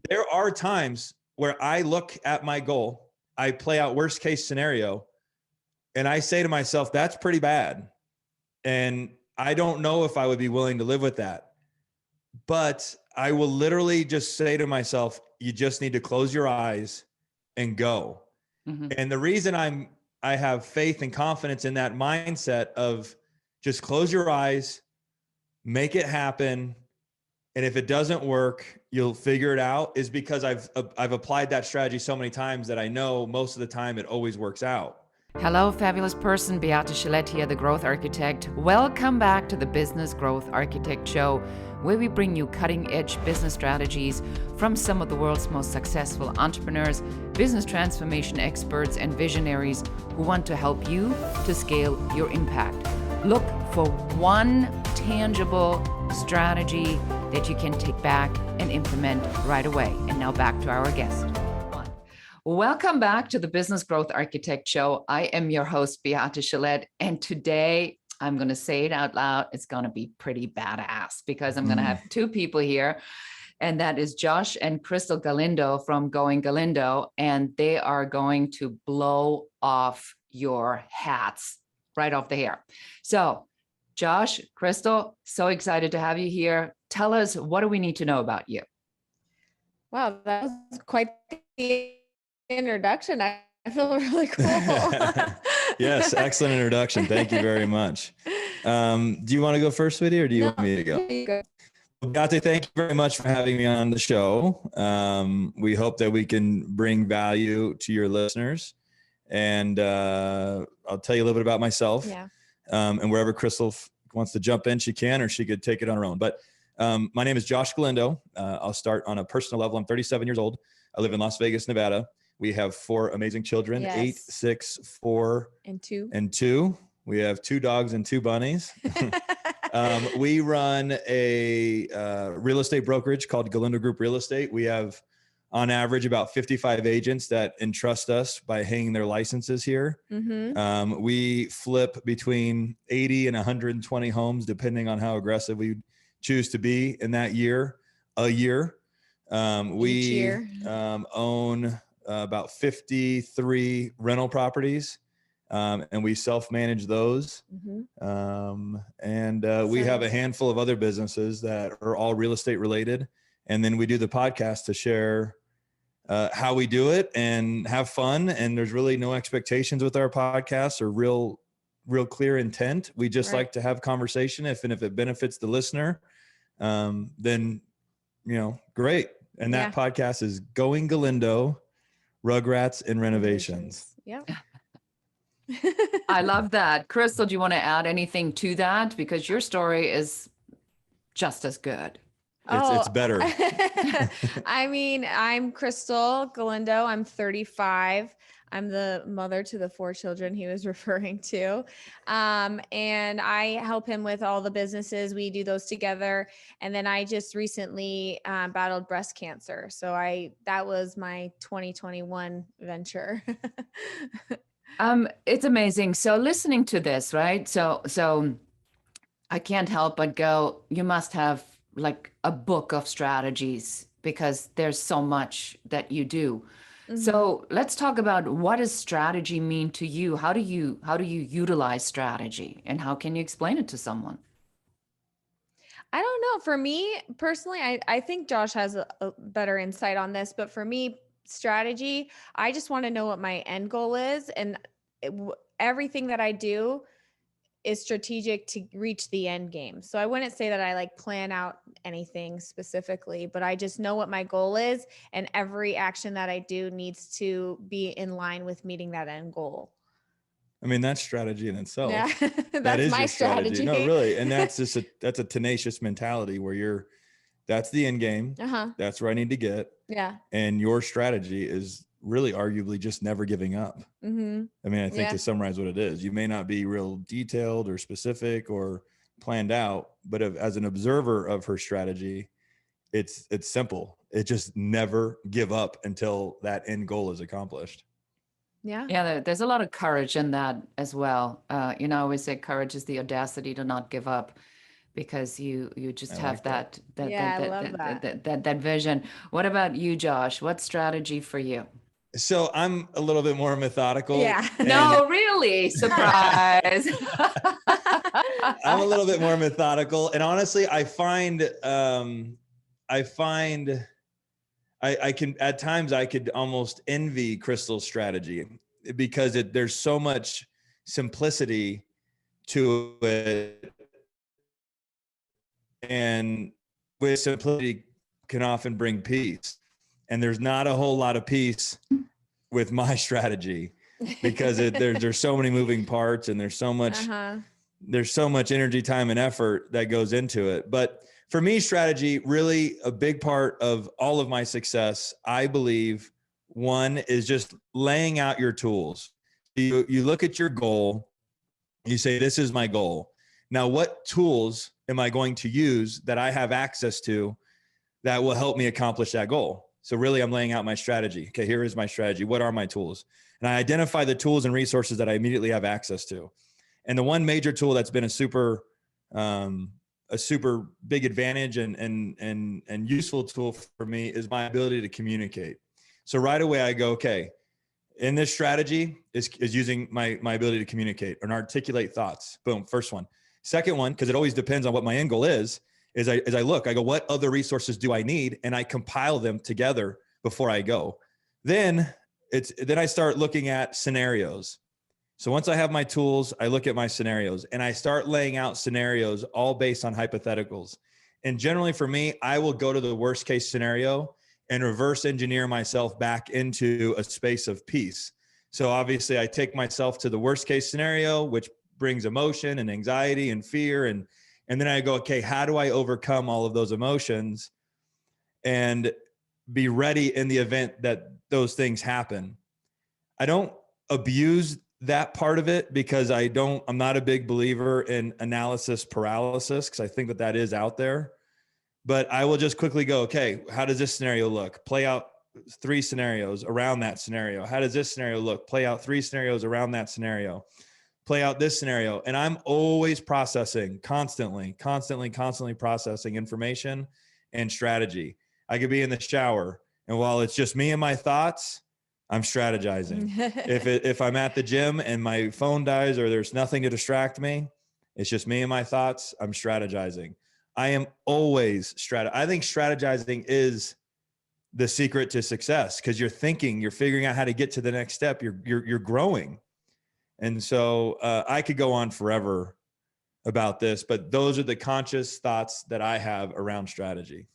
there are times where I look at my goal, I play out worst case scenario, and I say to myself, that's pretty bad. And I don't know if I would be willing to live with that. But I will literally just say to myself, you just need to close your eyes and go. Mm-hmm. And the reason I have faith and confidence in that mindset of just close your eyes, make it happen. And if it doesn't work, you'll figure it out, is because I've applied that strategy so many times that I know most of the time it always works out. Hello, fabulous person. Beate Gillette here, the Growth Architect. Welcome back to the Business Growth Architect Show, where we bring you cutting-edge business strategies from some of the world's most successful entrepreneurs, business transformation experts, and visionaries who want to help you to scale your impact. Look for one tangible strategy that you can take back and implement right away. And now back to our guest. Welcome back to the Business Growth Architect Show. I am your host, Beate Gillette, and today I'm going to say it out loud. It's going to be pretty badass because I'm going to have two people here, and that is Josh and Krystal Galindo from Galindo, and they are going to blow off your hats right off the hair. So, Josh, Krystal, so excited to have you here. Tell us, what do we need to know about you? Wow, that was quite the introduction. I feel really cool. Yes, excellent introduction. Thank you very much. Do you want to go first, sweetie, or do you want me to go? Beate, thank you very much for having me on the show. We hope that we can bring value to your listeners. And I'll tell you a little bit about myself. Yeah. And wherever Krystal wants to jump in, she can, or she could take it on her own. But my name is Josh Galindo. I'll start on a personal level. I'm 37 years old. I live in Las Vegas, Nevada. We have 4 amazing children, Yes. 8, 6, 4, and 2. And 2. We have 2 dogs and 2 bunnies. We run a real estate brokerage called Galindo Group Real Estate. We have, on average, about 55 agents that entrust us by hanging their licenses here. Mm-hmm. We flip between 80 and 120 homes, depending on how aggressive we choose to be in that year. We year. Own about 53 rental properties, and we self-manage those. Mm-hmm. We have a handful of other businesses that are all real estate related. And then we do the podcast to share how we do it and have fun. And there's really no expectations with our podcast or real clear intent. We just like to have conversation. If it benefits the listener, then, great. And that podcast is Going Galindo, Rugrats and Renovations. Yeah. I love that. Krystal, do you want to add anything to that? Because your story is just as good. It's better. I mean, I'm Krystal Galindo. I'm 35. I'm the mother to the 4 children he was referring to. And I help him with all the businesses. We do those together. And then I just recently battled breast cancer. So that was my 2021 venture. It's amazing. So listening to this, right? So I can't help but go, you must have like a book of strategies because there's so much that you do. Mm-hmm. So let's talk about, what does strategy mean to you? How do you utilize strategy, and how can you explain it to someone? I don't know. For me personally, I think Josh has a better insight on this, but for me, strategy, I just want to know what my end goal is. And everything that I do is strategic to reach the end game. So I wouldn't say that I plan out anything specifically, but I just know what my goal is, and every action that I do needs to be in line with meeting that end goal. I mean, that's strategy in itself. Yeah, that is my your strategy. No, really. And that's just that's a tenacious mentality where that's the end game. Uh-huh. That's where I need to get. Yeah. And your strategy is really arguably just never giving up. Mm-hmm. I mean, I think to summarize what it is, you may not be real detailed or specific or planned out, but as an observer of her strategy, it's simple. It just never give up until that end goal is accomplished. Yeah, there's a lot of courage in that as well. I always say courage is the audacity to not give up, because you just I have like that. Yeah, I love that. that vision. What about you, Josh? What strategy for you? So I'm a little bit more methodical. Yeah. and No, really, surprise. I'm a little bit more methodical. And honestly, I can, at times I could almost envy Krystal's strategy because there's so much simplicity to it. And with simplicity can often bring peace. And there's not a whole lot of peace with my strategy because there's so many moving parts and there's so much energy, time, and effort that goes into it. But for me, strategy, really a big part of all of my success, I believe, one is just laying out your tools. You look at your goal, you say, this is my goal. Now, what tools am I going to use that I have access to that will help me accomplish that goal? So really, I'm laying out my strategy. Okay, here is my strategy. What are my tools? And I identify the tools and resources that I immediately have access to. And the one major tool that's been a super big advantage and useful tool for me is my ability to communicate. So right away I go, okay, in this strategy is using my ability to communicate and articulate thoughts. Boom, first one. Second one, because it always depends on what my end goal is I go, what other resources do I need? And I compile them together before I go. Then I start looking at scenarios. So once I have my tools, I look at my scenarios and I start laying out scenarios all based on hypotheticals. And generally for me, I will go to the worst case scenario and reverse engineer myself back into a space of peace. So obviously I take myself to the worst case scenario, which brings emotion and anxiety and fear. And then I go, okay, how do I overcome all of those emotions and be ready in the event that those things happen? I don't abuse that part of it because I'm not a big believer in analysis paralysis because I think that is out there. But I will just quickly go, okay, how does this scenario look? Play out 3 scenarios around that scenario. How does this scenario look? Play out 3 scenarios around that scenario. Play out this scenario. And I'm always processing, constantly processing information and strategy. I could be in the shower, and while it's just me and my thoughts, I'm strategizing. If I'm at the gym and my phone dies or there's nothing to distract me, it's just me and my thoughts, I'm strategizing. I am always I think strategizing is the secret to success because you're thinking, you're figuring out how to get to the next step. You're growing. And so I could go on forever about this, but those are the conscious thoughts that I have around strategy.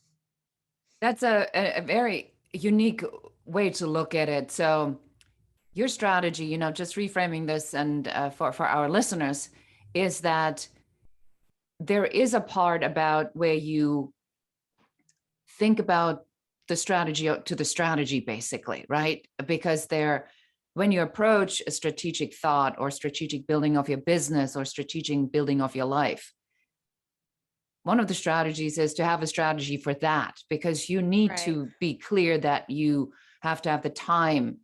That's a very unique way to look at it. So your strategy, just reframing this and for our listeners, is that there is a part about where you think about the strategy to the strategy, basically, right? Because when you approach a strategic thought or strategic building of your business or strategic building of your life, one of the strategies is to have a strategy for that, because you need to be clear that you have to have the time.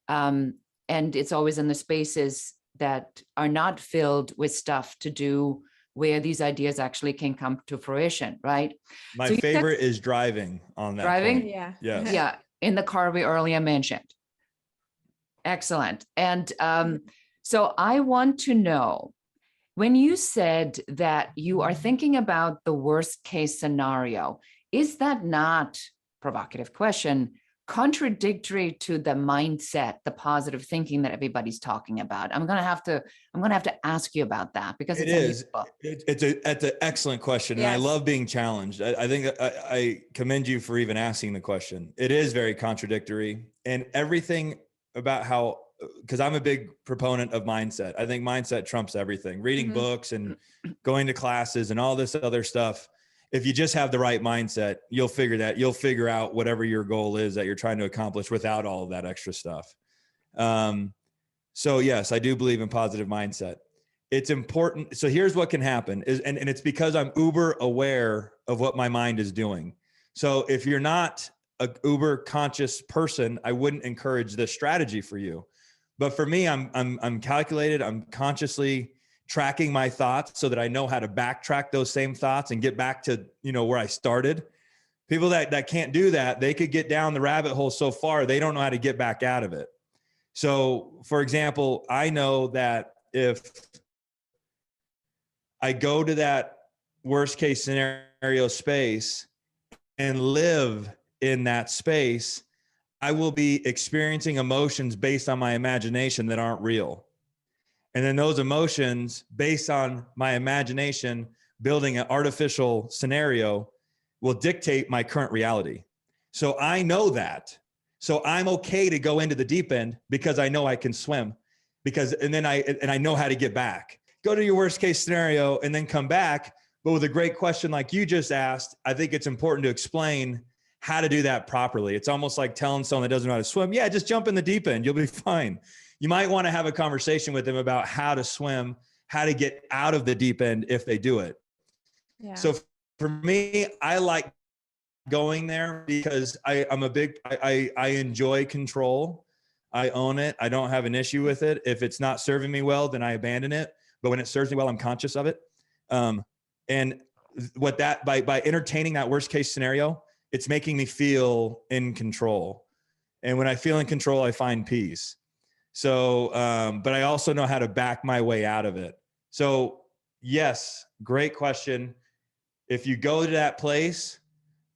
And it's always in the spaces that are not filled with stuff to do where these ideas actually can come to fruition, right? My favorite is driving on that driving point. Yeah. Yes. Yeah, in the car we earlier mentioned. Excellent. And so I want to know, when you said that you are thinking about the worst case scenario, is that not, provocative question, contradictory to the mindset, the positive thinking that everybody's talking about? I'm going to have to ask you about that because It's an excellent question. Yes. And I love being challenged. I think I commend you for even asking the question. It is very contradictory, and everything about because I'm a big proponent of mindset. I think mindset trumps everything. Reading books and going to classes and all this other stuff. If you just have the right mindset, you'll figure out whatever your goal is that you're trying to accomplish without all of that extra stuff. So yes, I do believe in positive mindset. It's important. So here's what can happen and it's because I'm uber aware of what my mind is doing. So if you're not a uber conscious person, I wouldn't encourage this strategy for you. But for me, I'm calculated. I'm consciously tracking my thoughts so that I know how to backtrack those same thoughts and get back to, where I started. People that can't do that, they could get down the rabbit hole so far, they don't know how to get back out of it. So for example, I know that if I go to that worst case scenario space and live in that space, I will be experiencing emotions based on my imagination that aren't real. And then those emotions based on my imagination, building an artificial scenario, will dictate my current reality. So I know that. So I'm okay to go into the deep end because I know I can swim, and I know how to get back. Go to your worst case scenario and then come back. But with a great question like you just asked, I think it's important to explain how to do that properly. It's almost like telling someone that doesn't know how to swim, yeah, just jump in the deep end. You'll be fine. You might want to have a conversation with them about how to swim, how to get out of the deep end if they do it. Yeah. So for me, I like going there because I enjoy control. I own it. I don't have an issue with it. If it's not serving me well, then I abandon it. But when it serves me well, I'm conscious of it. And what that, by entertaining that worst case scenario, it's making me feel in control. And when I feel in control, I find peace. So, but I also know how to back my way out of it. So yes, great question. If you go to that place,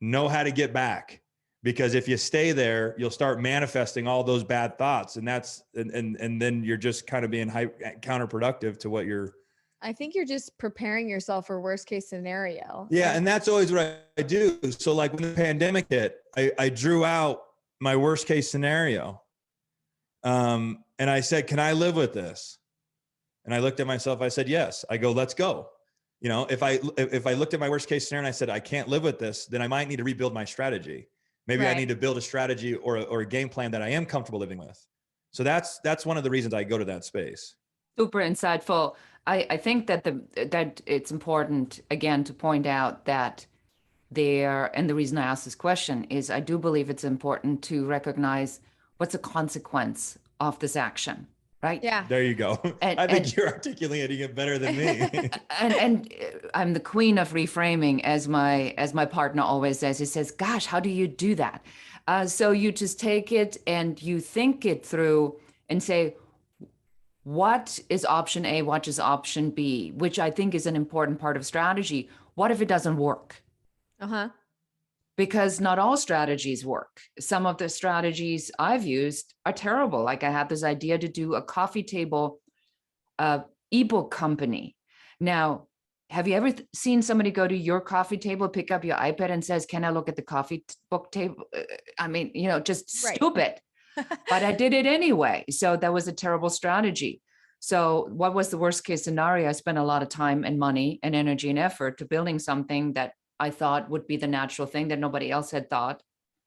know how to get back, because if you stay there, you'll start manifesting all those bad thoughts. And and then you're just kind of being counterproductive to what you're. I think you're just preparing yourself for worst case scenario. Yeah. And that's always what I do. So like when the pandemic hit, I drew out my worst case scenario. And I said, can I live with this? And I looked at myself, I said, yes. I go, let's go. If I looked at my worst case scenario and I said, I can't live with this, then I might need to rebuild my strategy. Maybe right. I need to build a strategy or a game plan that I am comfortable living with. So that's one of the reasons I go to that space. Super insightful. I think that that it's important, again, to point out that and the reason I asked this question is I do believe it's important to recognize what's a consequence of this action, right? Yeah. There you go. I think you're articulating it better than me. and I'm the queen of reframing, as my partner always says. He says, gosh, how do you do that? So you just take it and you think it through and say, what is option A? What is option B? Which I think is an important part of strategy. What if it doesn't work? Uh-huh. Because not all strategies work. Some of the strategies I've used are terrible. Like I had this idea to do a coffee table ebook company. Now, have you ever seen somebody go to your coffee table, pick up your iPad and says, can I look at the coffee book table? I mean, just right. Stupid. But I did it anyway. So that was a terrible strategy. So what was the worst case scenario? I spent a lot of time and money and energy and effort to building something that I thought would be the natural thing that nobody else had thought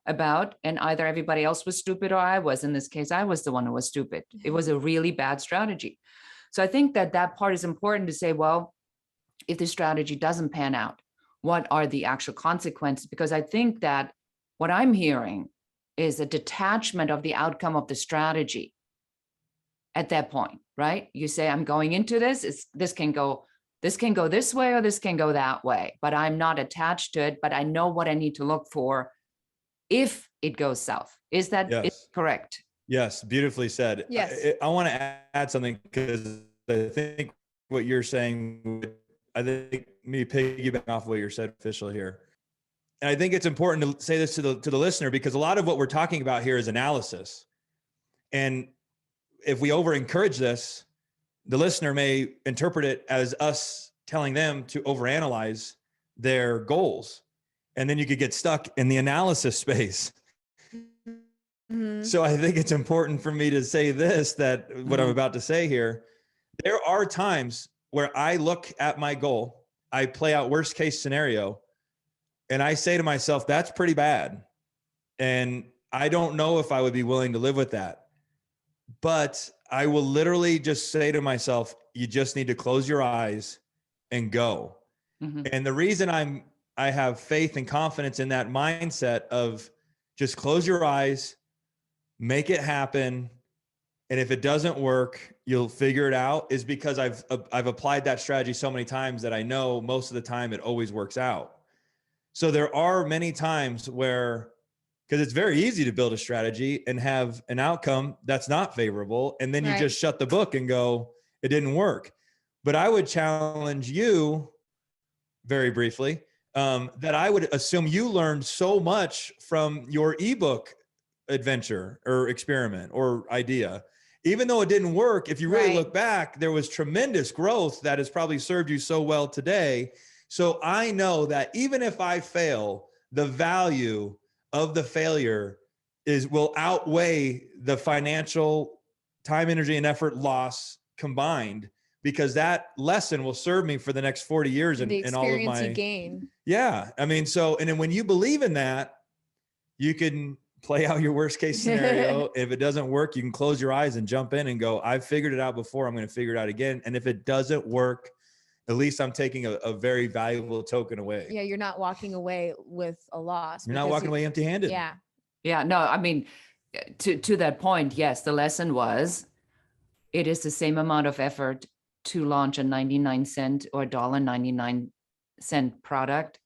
about. And either everybody else was stupid or I was. In this case, I was the one who was stupid. It was a really bad strategy. So I think that part is important to say, well, if the strategy doesn't pan out, what are the actual consequences? Because I think that what I'm hearing is a detachment of the outcome of the strategy at that point, right? You say, I'm going into this, this can go this way or this can go that way, but I'm not attached to it, but I know what I need to look for if it goes south. Is that correct? Yes, beautifully said. Yes. I want to add something because I think what you're saying, I think me piggybacking off what you said official here. And I think it's important to say this to the listener, because a lot of what we're talking about here is analysis. And if we over encourage this, the listener may interpret it as us telling them to overanalyze their goals. And then you could get stuck in the analysis space. Mm-hmm. So I think it's important for me to say this, that what I'm about to say here, there are times where I look at my goal, I play out worst case scenario, and I say to myself, that's pretty bad. And I don't know if I would be willing to live with that. But I will literally just say to myself, you just need to close your eyes and go. Mm-hmm. And the reason I have faith and confidence in that mindset of just close your eyes, make it happen, and if it doesn't work, you'll figure it out, is because I've applied that strategy so many times that I know most of the time it always works out. So there are many times where, because it's very easy to build a strategy and have an outcome that's not favorable, and then you Right. just shut the book and go, it didn't work. But I would challenge you very briefly, that I would assume you learned so much from your ebook adventure or experiment or idea. Even though it didn't work, if you really Right. look back, there was tremendous growth that has probably served you so well today. So I know that even if I fail, the value of the failure will outweigh the financial time, energy, and effort loss combined, because that lesson will serve me for the next 40 years The and all of experience you my, gain. yeah. I mean, so, and then when you believe in that, you can play out your worst case scenario. If it doesn't work, you can close your eyes and jump in and go, I've figured it out before, I'm going to figure it out again. And if it doesn't work, at least I'm taking a very valuable token away. Yeah, you're not walking away with a loss. You're not walking away empty-handed. Yeah. Yeah, no, I mean, to that point, yes, the lesson was, it is the same amount of effort to launch a 99-cent or $1.99 product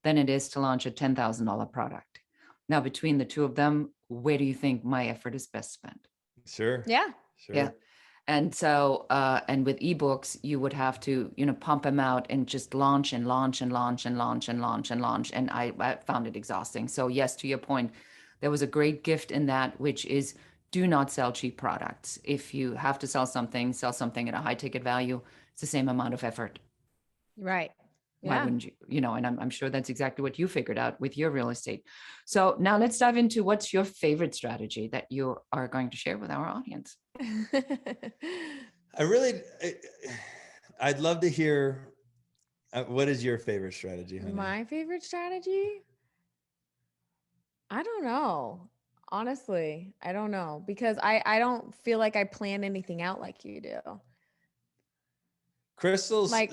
than it is to launch a $10,000 product. Now, between the two of them, where do you think my effort is best spent? Sure. Yeah. Sure. Yeah. And so, and with ebooks, you would have to, pump them out and just launch and launch and launch and launch and launch and launch. And I found it exhausting. So yes, to your point, there was a great gift in that, which is, do not sell cheap products. If you have to sell something at a high ticket value. It's the same amount of effort. Right. Why Yeah. wouldn't you? And I'm sure that's exactly what you figured out with your real estate. So now let's dive into what's your favorite strategy that you are going to share with our audience. I'd love to hear, what is your favorite strategy, honey? My favorite strategy? I don't know. Honestly, I don't know, because I don't feel like I plan anything out like you do. Krystal's Like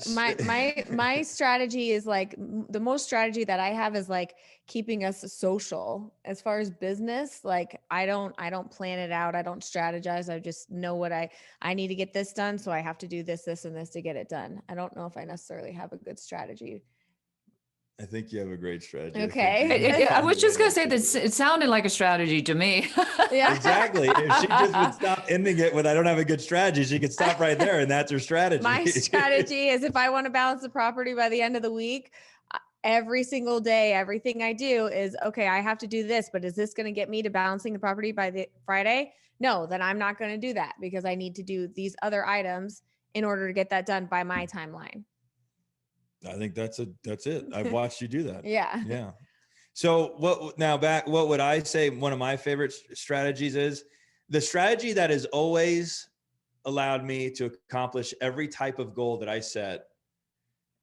my strategy is like, the most strategy that I have is like keeping us social. As far as business, like I don't plan it out. I don't strategize. I just know what I need to get this done. So I have to do this, this, and this to get it done. I don't know if I necessarily have a good strategy. I think you have a great strategy. Okay. I was just going to say that it sounded like a strategy to me. Yeah. Exactly. If she just would stop ending it with, I don't have a good strategy, she could stop right there. And that's her strategy. My strategy is, if I want to balance the property by the end of the week, every single day, everything I do is, okay, I have to do this, but is this going to get me to balancing the property by the Friday? No, then I'm not going to do that, because I need to do these other items in order to get that done by my timeline. I think that's it. I've watched you do that. Yeah. Yeah. So what would I say one of my favorite strategies is? The strategy that has always allowed me to accomplish every type of goal that I set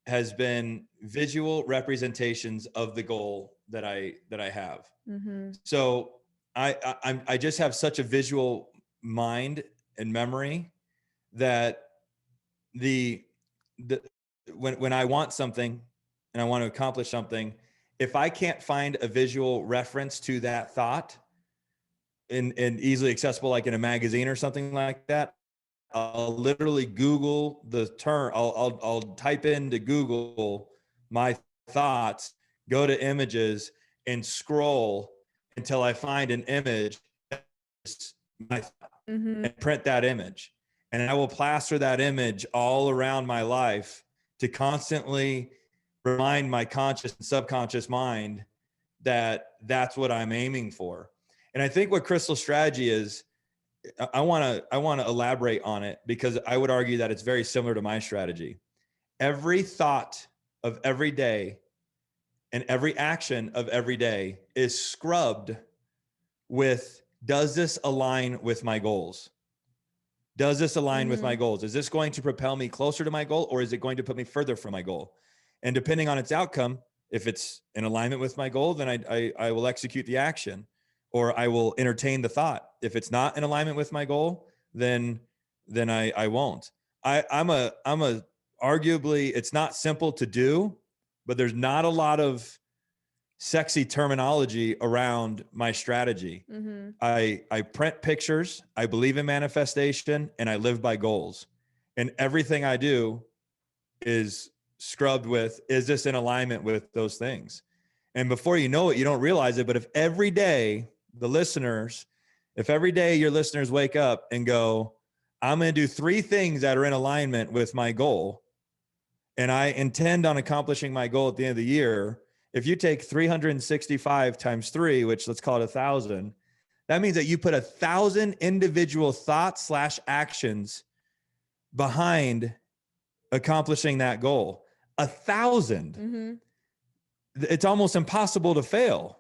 has been visual representations of the goal that I have. Mm-hmm. So I just have such a visual mind and memory that when I want something and I want to accomplish something, if I can't find a visual reference to that thought and easily accessible, like in a magazine or something like that, I'll literally Google the term. I'll type into Google my thoughts, go to images, and scroll until I find an image that's my thought, and print that image. And I will plaster that image all around my life to constantly remind my conscious and subconscious mind that that's what I'm aiming for. And I think what Krystal's strategy is, I want to elaborate on it, because I would argue that it's very similar to my strategy. Every thought of every day and every action of every day is scrubbed with, does this align with my goals? Does this align with my goals? Is this going to propel me closer to my goal, or is it going to put me further from my goal? And depending on its outcome, if it's in alignment with my goal, then I will execute the action, or I will entertain the thought. If it's not in alignment with my goal, then I won't. I'm a arguably, it's not simple to do, but there's not a lot of sexy terminology around my strategy. Mm-hmm. I print pictures, I believe in manifestation, and I live by goals. And everything I do is scrubbed with, is this in alignment with those things? And before you know it, you don't realize it. But if every day if every day your listeners wake up and go, I'm going to do 3 things that are in alignment with my goal, and I intend on accomplishing my goal at the end of the year, if you take 365 times 3, which let's call it 1,000, that means that you put 1,000 individual thoughts / actions behind accomplishing that goal. 1,000. Mm-hmm. It's almost impossible to fail.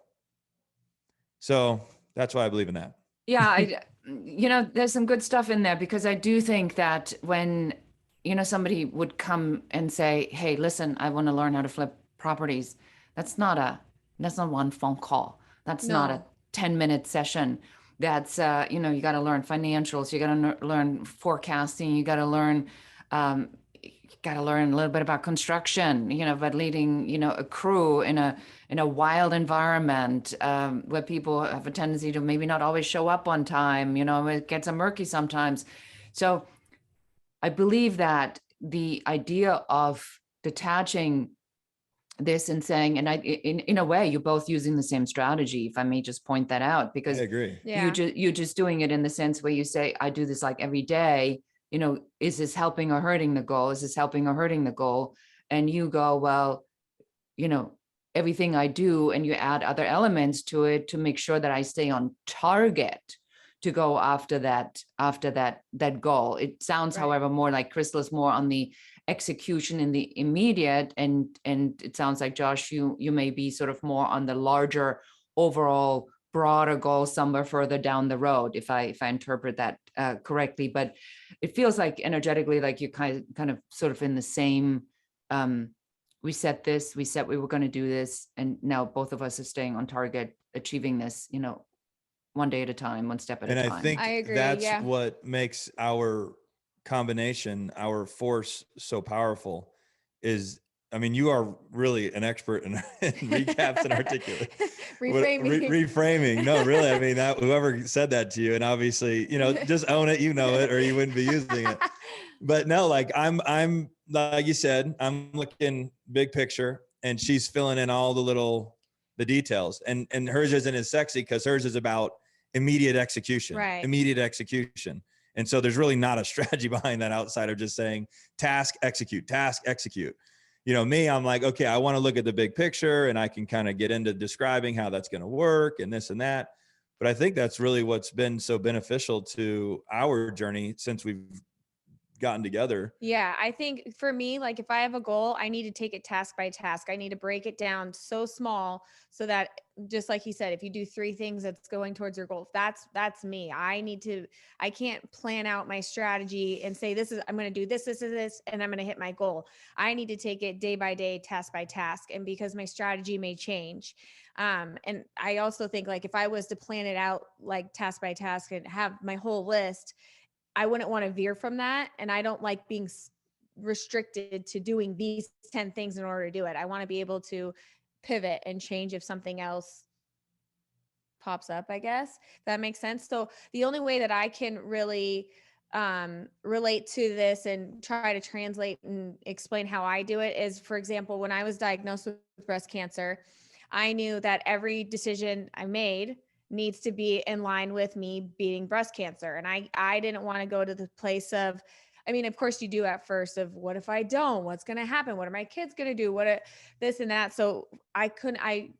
So that's why I believe in that. Yeah, there's some good stuff in there, because I do think that when, somebody would come and say, hey, listen, I want to learn how to flip properties. That's not one phone call. That's not a 10-minute session. That's, you got to learn financials. You got to learn forecasting. You got to learn, a little bit about construction, about leading, a crew in a wild environment, where people have a tendency to maybe not always show up on time. It gets murky sometimes. So I believe that the idea of detaching this and saying, and in a way, you're both using the same strategy, if I may just point that out, because I agree. Yeah. you're just doing it in the sense where you say, I do this like every day. Is this helping or hurting the goal? Is this helping or hurting the goal? And you go, well, everything I do, and you add other elements to it to make sure that I stay on target to go after that goal. It sounds, Right. however, more like Krystal is more on the execution in the immediate, and it sounds like Josh, you may be sort of more on the larger overall broader goal somewhere further down the road, if I interpret that correctly. But it feels like energetically, like you kind of sort of in the same, we said we were going to do this, and now both of us are staying on target, achieving this, one day at a time, one step at a time. And I think I agree, that's yeah. what makes our combination, our force so powerful is, I mean, you are really an expert in recaps and articulate. Reframing. Reframing. No, really. I mean, whoever said that to you, and obviously, just own it, it, or you wouldn't be using it. But no, like I'm like you said, I'm looking big picture, and she's filling in all the details, and hers isn't as sexy because hers is about immediate execution. Right. Immediate execution. And so there's really not a strategy behind that outside of just saying task, execute. Me, I'm like, okay, I want to look at the big picture, and I can kind of get into describing how that's going to work and this and that. But I think that's really what's been so beneficial to our journey since we've gotten together. Yeah, I think for me, like if I have a goal, I need to take it task by task. I need to break it down so small so that, just like he said, if you do 3 things that's going towards your goal, that's me. I can't plan out my strategy and say, I'm going to do this, and I'm going to hit my goal. I need to take it day by day, task by task. And because my strategy may change. And I also think, like, if I was to plan it out like task by task and have my whole list, I wouldn't want to veer from that. And I don't like being restricted to doing these 10 things in order to do it. I want to be able to pivot and change if something else pops up, I guess, if that makes sense. So the only way that I can really relate to this and try to translate and explain how I do it is, for example, when I was diagnosed with breast cancer, I knew that every decision I made needs to be in line with me beating breast cancer. And I didn't want to go to the place of, I mean, of course you do at first, of what if I don't, what's going to happen? What are my kids going to do? This and that. So I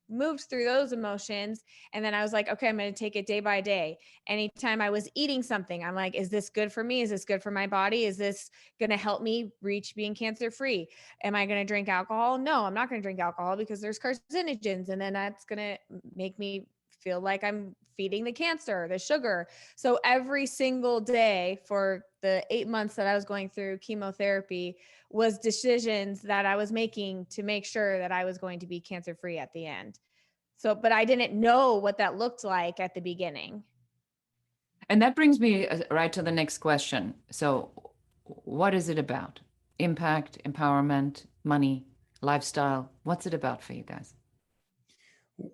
moved through those emotions. And then I was like, okay, I'm going to take it day by day. Anytime I was eating something, I'm like, is this good for me? Is this good for my body? Is this going to help me reach being cancer free? Am I going to drink alcohol? No, I'm not going to drink alcohol because there's carcinogens. And then that's going to make me feel like I'm feeding the cancer, the sugar. So every single day for the 8 months that I was going through chemotherapy was decisions that I was making to make sure that I was going to be cancer free at the end. So, but I didn't know what that looked like at the beginning. And that brings me right to the next question. So what is it about? Impact, empowerment, money, lifestyle. What's it about for you guys?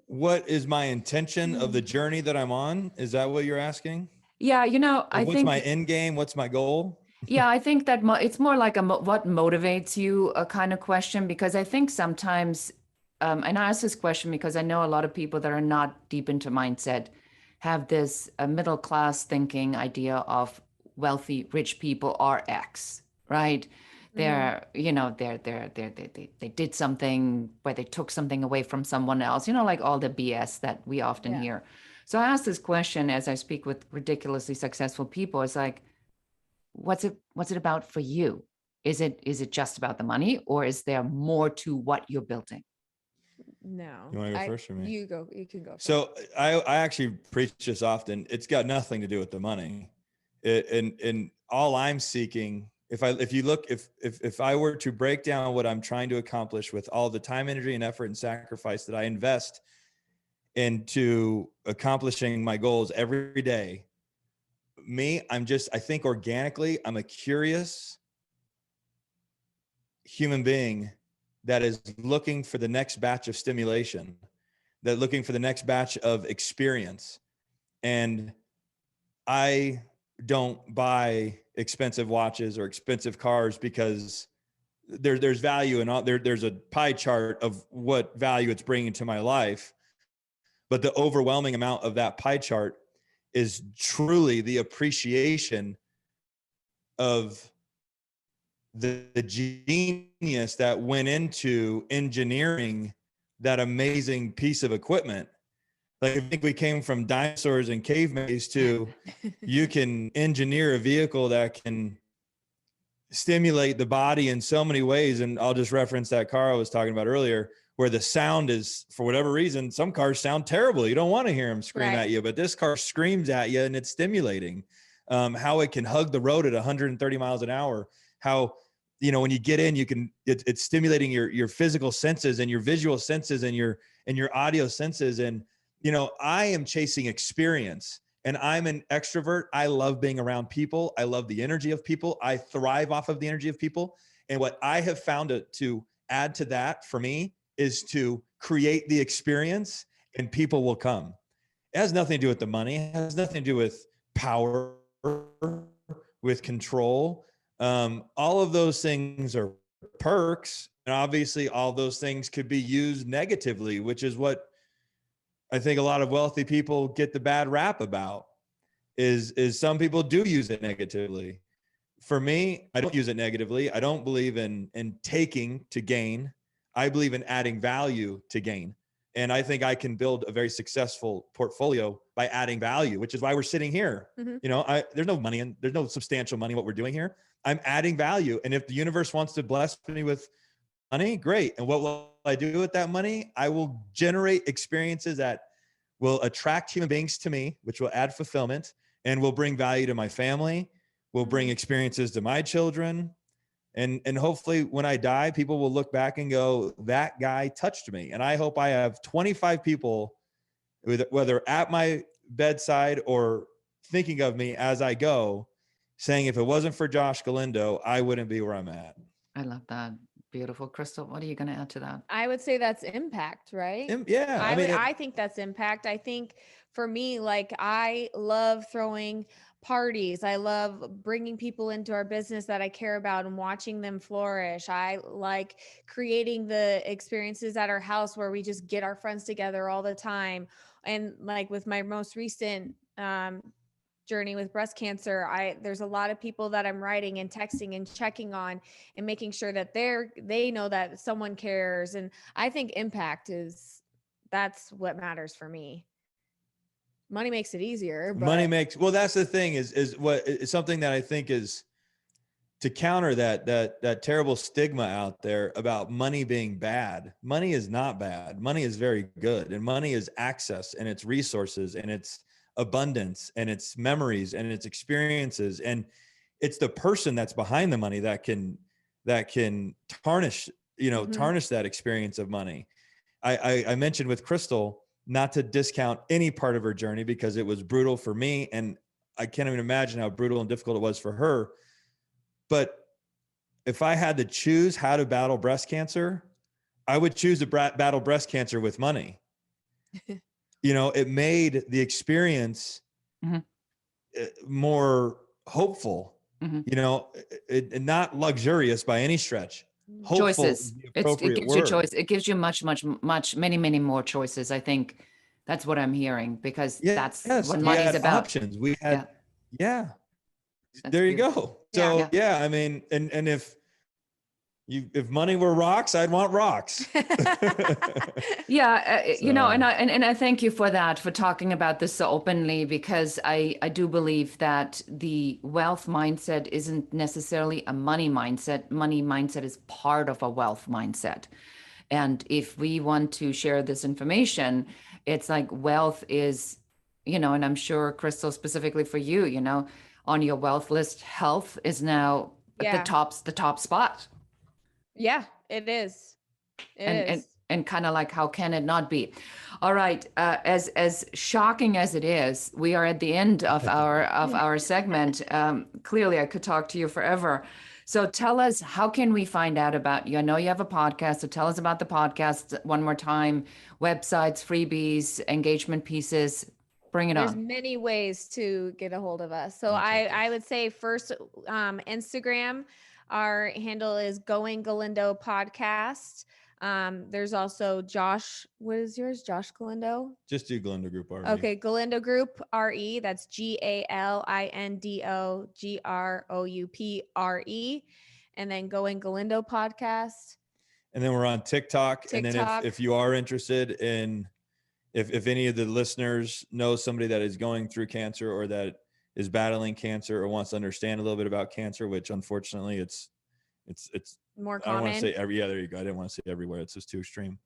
What is my intention of the journey that I'm on? Is that what you're asking? Yeah, you know, Like, I what's my think, end game? What's my goal? yeah, I think that it's more like what motivates you a kind of question, because I think sometimes, and I ask this question because I know a lot of people that are not deep into mindset have this middle class thinking idea of wealthy, rich people are X, right? They're, you know, they did something where they took something away from someone else, you know, like all the BS that we often Yeah. hear. So I ask this question as I speak with ridiculously successful people. It's like, what's it about for you? Is it just about the money, or is there more to what you're building? No, You want to go first or me? you can go first. So I actually preach this often. It's got nothing to do with the money. And all I'm seeking, if I were to break down what I'm trying to accomplish with all the time, energy, and effort and sacrifice that I invest into accomplishing my goals every day, I think organically, I'm a curious human being that is looking for the next batch of stimulation, that looking for the next batch of experience. And I don't buy expensive watches or expensive cars because there's value in all there's a pie chart of what value it's bringing to my life. But the overwhelming amount of that pie chart is truly the appreciation of the genius that went into engineering that amazing piece of equipment. Like, I think we came from dinosaurs and cavemen to you can engineer a vehicle that can stimulate the body in so many ways. And I'll just reference that car I was talking about earlier, where the sound is, for whatever reason, some cars sound terrible. You don't want to hear them scream at you, but this car screams at you and it's stimulating. How it can hug the road at 130 miles an hour. How, when you get in, it's stimulating your physical senses and your visual senses and your audio senses. And, I am chasing experience. And I'm an extrovert. I love being around people. I love the energy of people. I thrive off of the energy of people. And what I have found to add to that for me is to create the experience, and people will come. It has nothing to do with the money. It has nothing to do with power, with control. All of those things are perks. And obviously all those things could be used negatively, which is what I think a lot of wealthy people get the bad rap about, is some people do use it negatively. For me, I don't use it negatively. I don't believe in taking to gain. I believe in adding value to gain. And I think I can build a very successful portfolio by adding value, which is why we're sitting here. Mm-hmm. There's no money and there's no substantial money in what we're doing here. I'm adding value. And if the universe wants to bless me with money, great. And what will I do with that money? I will generate experiences that will attract human beings to me, which will add fulfillment and will bring value to my family, will bring experiences to my children. And hopefully when I die, people will look back and go, that guy touched me. And I hope I have 25 people, whether at my bedside or thinking of me as I go, saying, if it wasn't for Josh Galindo, I wouldn't be where I'm at. I love that. Beautiful. Krystal, what are you going to add to that? I would say that's impact, right? Yeah. I think that's impact. I think for me, like, I love throwing parties. I love bringing people into our business that I care about and watching them flourish. I like creating the experiences at our house where we just get our friends together all the time. And like with my most recent, journey with breast cancer, there's a lot of people that I'm writing and texting and checking on and making sure that they know that someone cares. And I think impact that's what matters for me. Money makes it easier, but well, that's the thing is what is something that I think is to counter that terrible stigma out there about money being bad. Money is not bad. Money is very good. And money is access, and it's resources, and it's abundance, and it's memories, and it's experiences. And it's the person that's behind the money that can tarnish, tarnish that experience of money. I mentioned with Krystal, not to discount any part of her journey because it was brutal for me. And I can't even imagine how brutal and difficult it was for her. But if I had to choose how to battle breast cancer, I would choose to battle breast cancer with money. it made the experience more hopeful, not luxurious by any stretch. Hopeful Choices. is the It appropriate gives you word. choice. It gives you many more choices. I think that's what I'm hearing, because that's what money's about. Options. We had, That's there you beautiful. go. So I mean, and if money were rocks, I'd want rocks. And I thank you for that, for talking about this so openly, because I do believe that the wealth mindset isn't necessarily a money mindset. Money mindset is part of a wealth mindset. And if we want to share this information, it's like wealth is, and I'm sure, Krystal, specifically for you, on your wealth list, health is now at the top spot. Yeah, it is. And kind of like, how can it not be? All right. As shocking as it is, we are at the end of our segment. Clearly, I could talk to you forever. So tell us, how can we find out about you? I know you have a podcast, so tell us about the podcast one more time. Websites, freebies, engagement pieces. Bring it on. There's many ways to get a hold of us. So I would say first, Instagram. Our handle is Going Galindo Podcast. There's also Josh. What is yours? Josh Galindo? Just do Galindo Group RE. Okay. Galindo Group RE. That's GALINDO GROUP RE. And then Going Galindo Podcast. And then we're on TikTok. And then if you are interested in, if any of the listeners know somebody that is going through cancer, or that is battling cancer, or wants to understand a little bit about cancer, which unfortunately it's more common. I don't want to say there you go. I didn't want to say everywhere. It's just too extreme.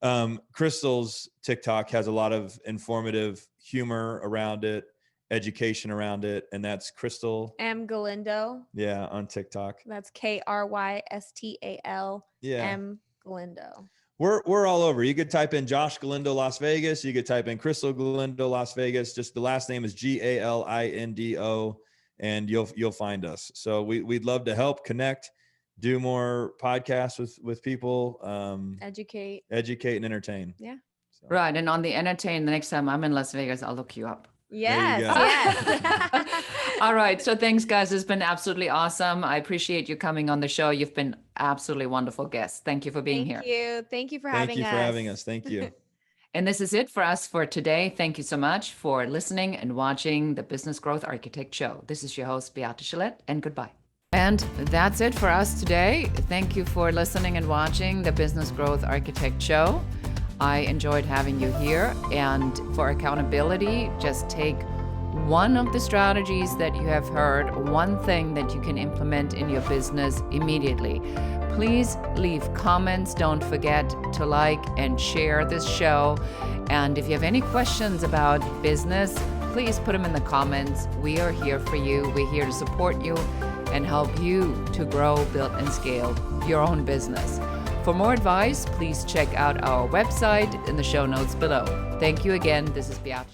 Krystal's TikTok has a lot of informative humor around it, education around it. And that's Krystal M. Galindo. Yeah. On TikTok. That's KRYSTAL. M. Galindo. We're all over. You could type in Josh Galindo Las Vegas. You could type in Krystal Galindo Las Vegas. Just the last name is GALINDO, and you'll find us. So we'd love to help connect, do more podcasts with people, educate and entertain. Yeah. So. Right. And on the entertain, the next time I'm in Las Vegas, I'll look you up. Yes. All right. So thanks, guys. It's been absolutely awesome. I appreciate you coming on the show. You've been absolutely wonderful guests. Thank you for being here. Thank you for having us. Thank you. And this is it for us for today. Thank you so much for listening and watching the Business Growth Architect Show. This is your host, Beate Gillette, and goodbye. And that's it for us today. Thank you for listening and watching the Business Growth Architect Show. I enjoyed having you here. And for accountability, just take one of the strategies that you have heard, one thing that you can implement in your business immediately. Please leave comments. Don't forget to like and share this show. And if you have any questions about business, please put them in the comments. We are here for you. We're here to support you and help you to grow, build, and scale your own business. For more advice, please check out our website in the show notes below. Thank you again. This is Beate.